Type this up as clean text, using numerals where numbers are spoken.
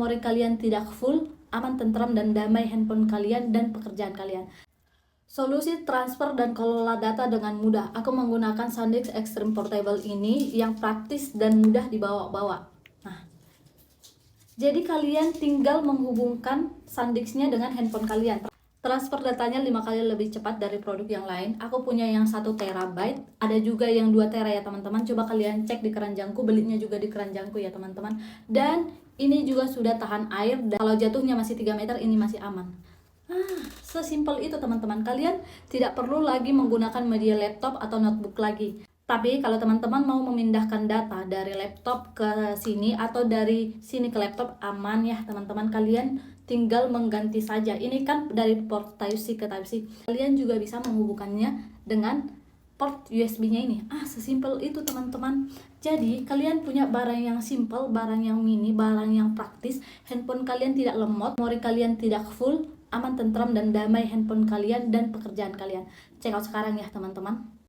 memori kalian tidak full, aman, tentram, dan damai handphone kalian dan pekerjaan kalian. Solusi transfer dan kelola data dengan mudah. Aku menggunakan SanDisk Extreme Portable ini yang praktis dan mudah dibawa-bawa. Nah, jadi kalian tinggal menghubungkan SanDisk-nya dengan handphone kalian. Transfer datanya 5 kali lebih cepat dari produk yang lain. Aku punya yang 1 terabyte, ada juga yang 2 tera ya teman-teman. Coba kalian cek di keranjangku, belinya juga di keranjangku ya teman-teman. Dan ini juga sudah tahan air, dan kalau jatuhnya masih 3 meter ini masih aman. Sesimpel itu teman-teman. Kalian tidak perlu lagi menggunakan media laptop atau notebook lagi. Tapi kalau teman-teman mau memindahkan data dari laptop ke sini atau dari sini ke laptop, aman ya teman-teman. Kalian tinggal mengganti saja. Ini kan dari port Type-C ke Type-C. Kalian juga bisa menghubungkannya dengan port USB-nya ini. Sesimpel itu teman-teman. Jadi kalian punya barang yang simple, barang yang mini, barang yang praktis. Handphone kalian tidak lemot, memori kalian tidak full, aman, tentram, dan damai handphone kalian dan pekerjaan kalian. Check out sekarang ya teman-teman.